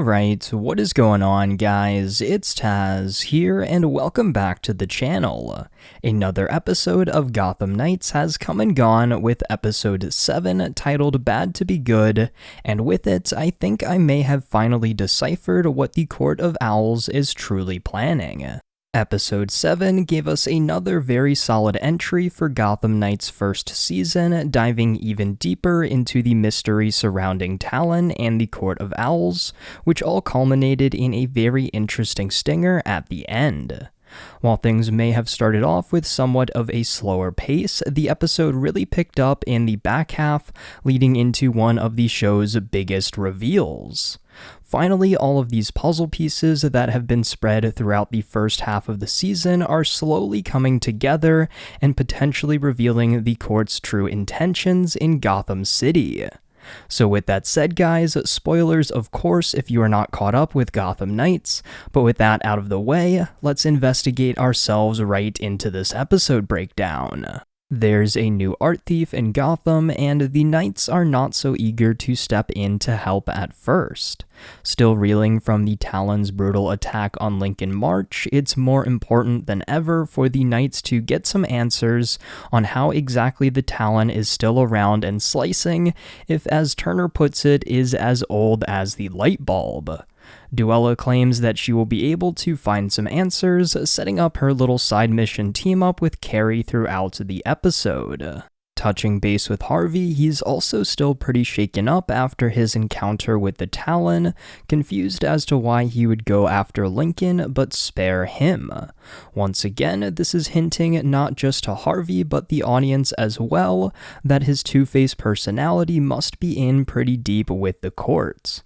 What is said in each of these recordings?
Alright, what is going on guys? It's Tazz here and welcome back to the channel. Another episode of Gotham Knights has come and gone with episode 7 titled Bad to Be Good, and with it I think I may have finally deciphered what the Court of Owls is truly planning. Episode 7 gave us another very solid entry for Gotham Knights' first season, diving even deeper into the mystery surrounding Talon and the Court of Owls, which all culminated in a very interesting stinger at the end. While things may have started off with somewhat of a slower pace, the episode really picked up in the back half, leading into one of the show's biggest reveals. Finally, all of these puzzle pieces that have been spread throughout the first half of the season are slowly coming together and potentially revealing the court's true intentions in Gotham City. So with that said guys, spoilers of course if you are not caught up with Gotham Knights, but with that out of the way, let's investigate ourselves right into this episode breakdown. There's a new art thief in Gotham, and the Knights are not so eager to step in to help at first. Still reeling from the Talon's brutal attack on Lincoln March, it's more important than ever for the Knights to get some answers on how exactly the Talon is still around and slicing, if as Turner puts it, is as old as the light bulb. Duella claims that she will be able to find some answers, setting up her little side mission team-up with Carrie throughout the episode. Touching base with Harvey, he's also still pretty shaken up after his encounter with the Talon, confused as to why he would go after Lincoln but spare him. Once again, this is hinting not just to Harvey but the audience as well that his two-faced personality must be in pretty deep with the court.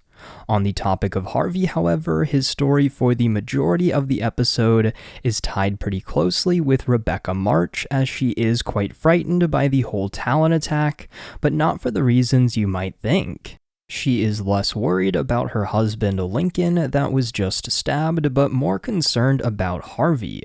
On the topic of Harvey, however, his story for the majority of the episode is tied pretty closely with Rebecca March, as she is quite frightened by the whole Talon attack, but not for the reasons you might think. She is less worried about her husband Lincoln that was just stabbed, but more concerned about Harvey.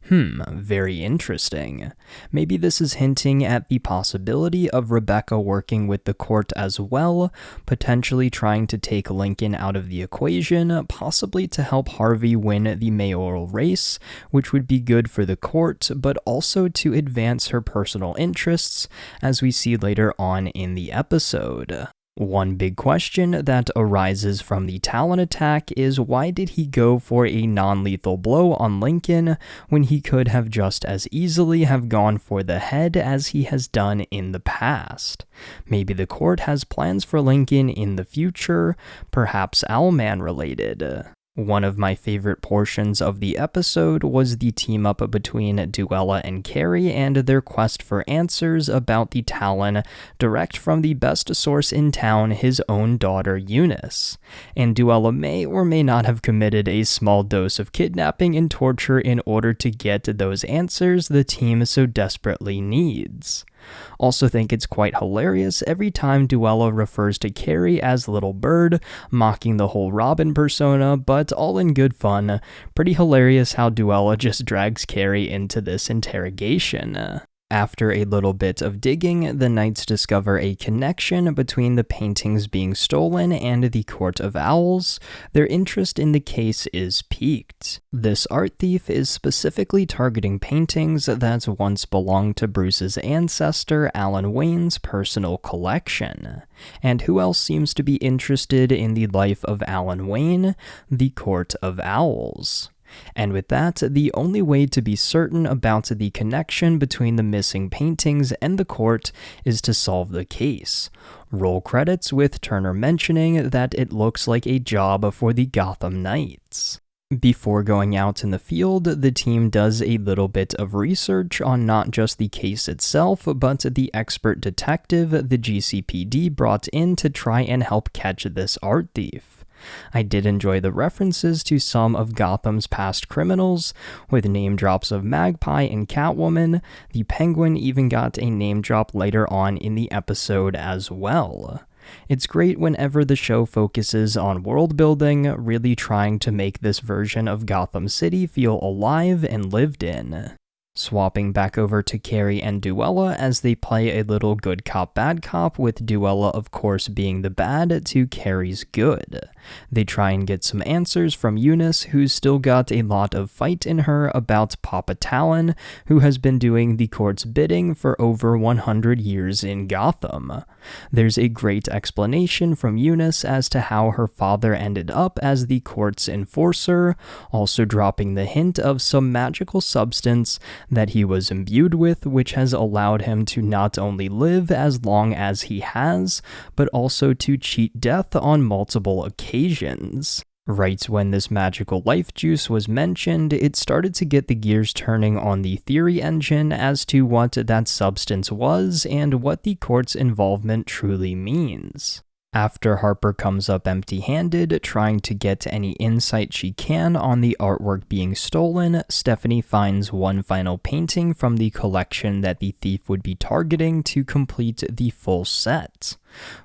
Very interesting. Maybe this is hinting at the possibility of Rebecca working with the court as well, potentially trying to take Lincoln out of the equation, possibly to help Harvey win the mayoral race, which would be good for the court, but also to advance her personal interests, as we see later on in the episode. One big question that arises from the Talon attack is why did he go for a non-lethal blow on Lincoln when he could have just as easily have gone for the head as he has done in the past? Maybe the court has plans for Lincoln in the future, perhaps Owlman related. One of my favorite portions of the episode was the team-up between Duella and Carrie and their quest for answers about the Talon direct from the best source in town, his own daughter Eunice. And Duella may or may not have committed a small dose of kidnapping and torture in order to get those answers the team so desperately needs. Also think it's quite hilarious every time Duella refers to Carrie as Little Bird, mocking the whole Robin persona, but all in good fun. Pretty hilarious how Duella just drags Carrie into this interrogation. After a little bit of digging, the Knights discover a connection between the paintings being stolen and the Court of Owls. Their interest in the case is piqued. This art thief is specifically targeting paintings that once belonged to Bruce's ancestor, Alan Wayne's personal collection. And who else seems to be interested in the life of Alan Wayne? The Court of Owls. And with that, the only way to be certain about the connection between the missing paintings and the court is to solve the case. Roll credits with Turner mentioning that it looks like a job for the Gotham Knights. Before going out in the field, the team does a little bit of research on not just the case itself, but the expert detective the GCPD brought in to try and help catch this art thief. I did enjoy the references to some of Gotham's past criminals, with name drops of Magpie and Catwoman. The Penguin even got a name drop later on in the episode as well. It's great whenever the show focuses on world building, really trying to make this version of Gotham City feel alive and lived in. Swapping back over to Carrie and Duella as they play a little good cop bad cop, with Duella of course being the bad to Carrie's good. They try and get some answers from Eunice, who's still got a lot of fight in her about Papa Talon, who has been doing the court's bidding for over 100 years in Gotham. There's a great explanation from Eunice as to how her father ended up as the court's enforcer, also dropping the hint of some magical substance that he was imbued with, which has allowed him to not only live as long as he has, but also to cheat death on multiple occasions. Right when this magical life juice was mentioned, it started to get the gears turning on the theory engine as to what that substance was and what the court's involvement truly means. After Harper comes up empty-handed, trying to get any insight she can on the artwork being stolen, Stephanie finds one final painting from the collection that the thief would be targeting to complete the full set.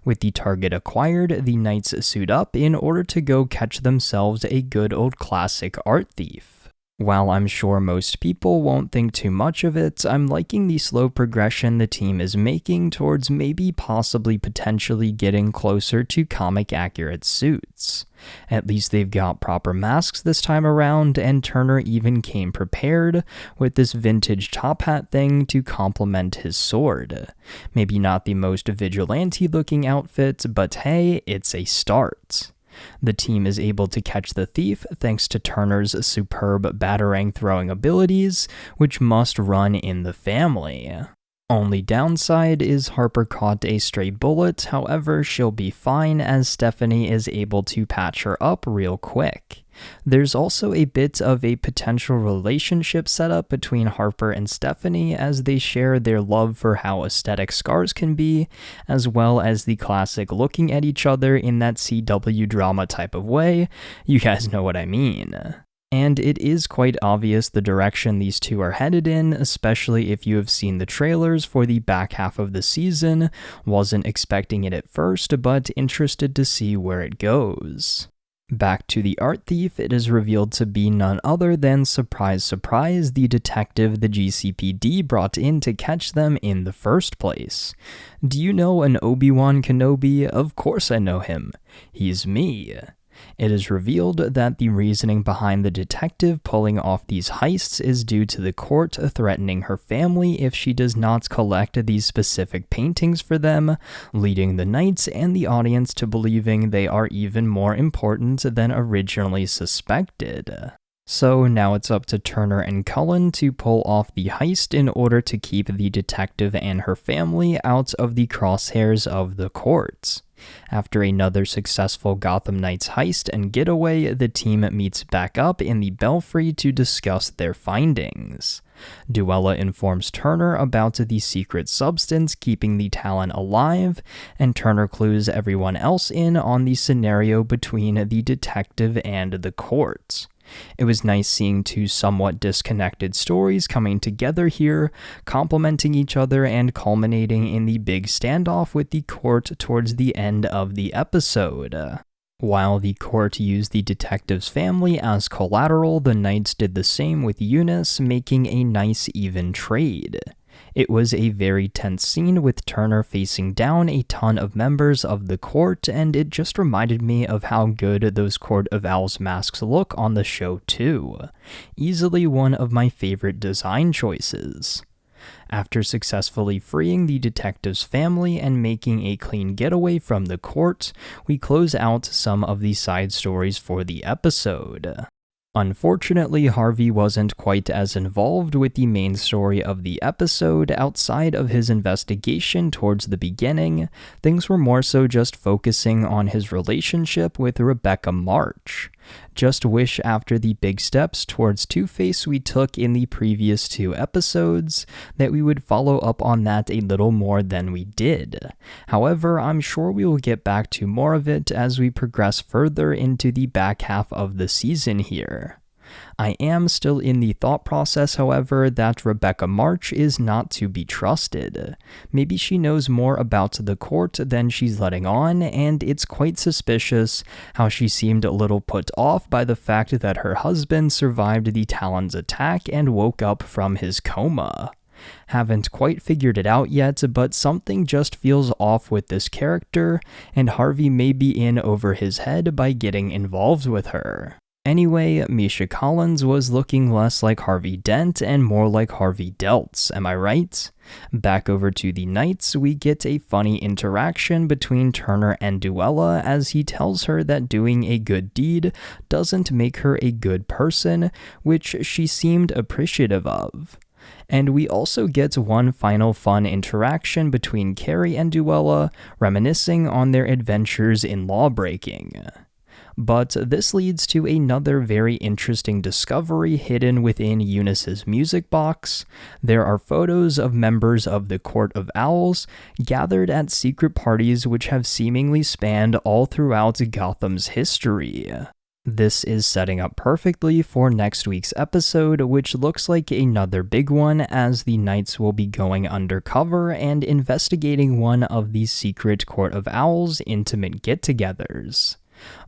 With the target acquired, the Knights suit up in order to go catch themselves a good old classic art thief. While I'm sure most people won't think too much of it, I'm liking the slow progression the team is making towards maybe possibly potentially getting closer to comic-accurate suits. At least they've got proper masks this time around, and Turner even came prepared with this vintage top hat thing to complement his sword. Maybe not the most vigilante-looking outfit, but hey, it's a start. The team is able to catch the thief thanks to Turner's superb batarang throwing abilities, which must run in the family. Only downside is Harper caught a stray bullet, however she'll be fine as Stephanie is able to patch her up real quick. There's also a bit of a potential relationship setup between Harper and Stephanie as they share their love for how aesthetic scars can be, as well as the classic looking at each other in that CW drama type of way. You guys know what I mean. And it is quite obvious the direction these two are headed in, especially if you have seen the trailers for the back half of the season. Wasn't expecting it at first, but interested to see where it goes. Back to the art thief, it is revealed to be none other than, surprise surprise, the detective the GCPD brought in to catch them in the first place. Do you know an Obi-Wan Kenobi? Of course I know him. He's me. It is revealed that the reasoning behind the detective pulling off these heists is due to the court threatening her family if she does not collect these specific paintings for them, leading the Knights and the audience to believing they are even more important than originally suspected. So now it's up to Turner and Cullen to pull off the heist in order to keep the detective and her family out of the crosshairs of the courts. After another successful Gotham Knights heist and getaway, the team meets back up in the Belfry to discuss their findings. Duella informs Turner about the secret substance keeping the Talon alive, and Turner clues everyone else in on the scenario between the detective and the court. It was nice seeing two somewhat disconnected stories coming together here, complementing each other and culminating in the big standoff with the court towards the end of the episode. While the court used the detective's family as collateral, the Knights did the same with Eunice, making a nice even trade. It was a very tense scene with Turner facing down a ton of members of the court, and it just reminded me of how good those Court of Owls masks look on the show too. Easily one of my favorite design choices. After successfully freeing the detective's family and making a clean getaway from the court, we close out some of the side stories for the episode. Unfortunately, Harvey wasn't quite as involved with the main story of the episode outside of his investigation towards the beginning. Things were more so just focusing on his relationship with Rebecca March. Just wish after the big steps towards Two-Face we took in the previous two episodes that we would follow up on that a little more than we did. However, I'm sure we will get back to more of it as we progress further into the back half of the season here. I am still in the thought process, however, that Rebecca March is not to be trusted. Maybe she knows more about the court than she's letting on, and it's quite suspicious how she seemed a little put off by the fact that her husband survived the Talon's attack and woke up from his coma. Haven't quite figured it out yet, but something just feels off with this character, and Harvey may be in over his head by getting involved with her. Anyway, Misha Collins was looking less like Harvey Dent and more like Harvey Delts, am I right? Back over to the Knights, we get a funny interaction between Turner and Duella as he tells her that doing a good deed doesn't make her a good person, which she seemed appreciative of. And we also get one final fun interaction between Carrie and Duella, reminiscing on their adventures in lawbreaking. But this leads to another very interesting discovery hidden within Eunice's music box. There are photos of members of the Court of Owls gathered at secret parties which have seemingly spanned all throughout Gotham's history. This is setting up perfectly for next week's episode, which looks like another big one as the Knights will be going undercover and investigating one of the secret Court of Owls intimate get-togethers.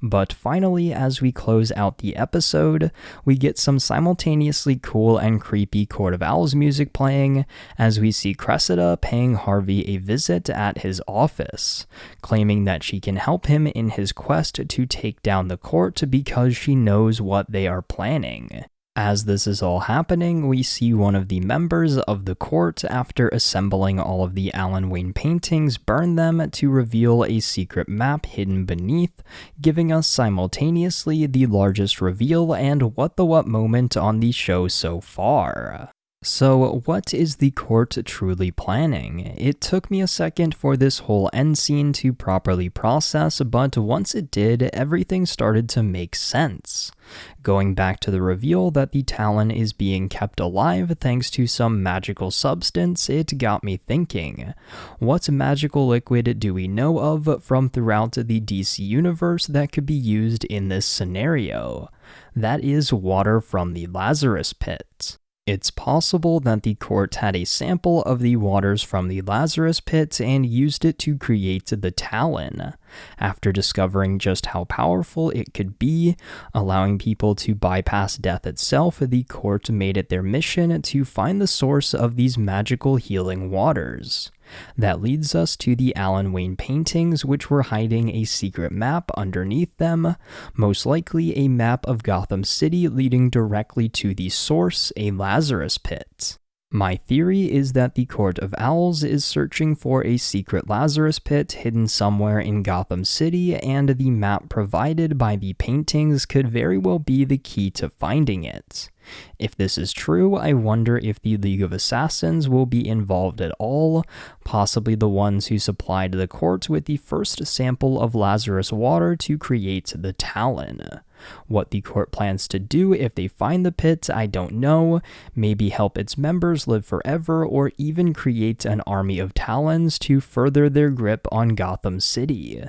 But finally, as we close out the episode, we get some simultaneously cool and creepy Court of Owls music playing as we see Cressida paying Harvey a visit at his office, claiming that she can help him in his quest to take down the court because she knows what they are planning. As this is all happening, we see one of the members of the court, after assembling all of the Alan Wayne paintings, burn them to reveal a secret map hidden beneath, giving us simultaneously the largest reveal and what the what moment on the show so far. So what is the court truly planning? It took me a second for this whole end scene to properly process, but once it did, everything started to make sense. Going back to the reveal that the Talon is being kept alive thanks to some magical substance, it got me thinking. What magical liquid do we know of from throughout the DC universe that could be used in this scenario? That is water from the Lazarus pit. It's possible that the court had a sample of the waters from the Lazarus pit and used it to create the Talon. After discovering just how powerful it could be, allowing people to bypass death itself, the court made it their mission to find the source of these magical healing waters. That leads us to the Alan Wayne paintings, which were hiding a secret map underneath them, most likely a map of Gotham City leading directly to the source, a Lazarus pit. My theory is that the Court of Owls is searching for a secret Lazarus pit hidden somewhere in Gotham City, and the map provided by the paintings could very well be the key to finding it. If this is true, I wonder if the League of Assassins will be involved at all, possibly the ones who supplied the court with the first sample of Lazarus water to create the Talon. What the court plans to do if they find the pit, I don't know. Maybe help its members live forever, or even create an army of Talons to further their grip on Gotham City.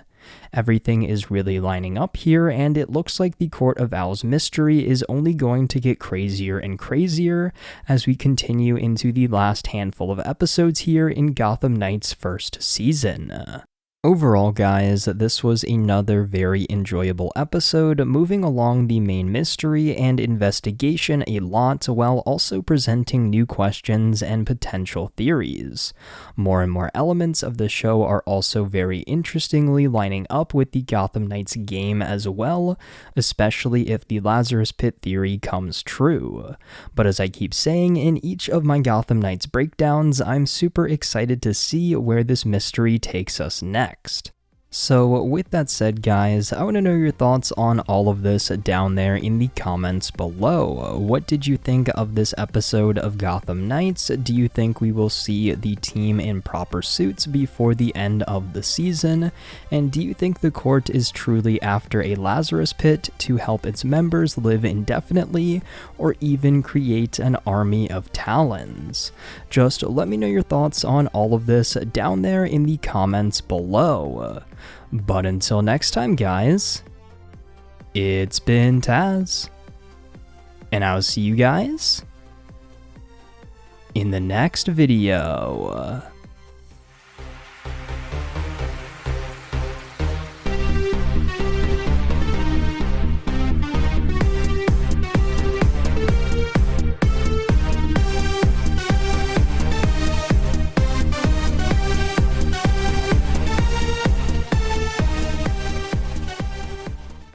Everything is really lining up here, and it looks like the Court of Owls mystery is only going to get crazier and crazier as we continue into the last handful of episodes here in Gotham Knights' first season. Overall, guys, this was another very enjoyable episode, moving along the main mystery and investigation a lot while also presenting new questions and potential theories. More and more elements of the show are also very interestingly lining up with the Gotham Knights game as well, especially if the Lazarus Pit theory comes true. But as I keep saying in each of my Gotham Knights breakdowns, I'm super excited to see where this mystery takes us next. So with that said, guys, I want to know your thoughts on all of this down there in the comments below. What did you think of this episode of Gotham Knights? Do you think we will see the team in proper suits before the end of the season? And do you think the court is truly after a Lazarus Pit to help its members live indefinitely, or even create an army of Talons? Just let me know your thoughts on all of this down there in the comments below. But until next time, guys, it's been Tazz, and I'll see you guys in the next video.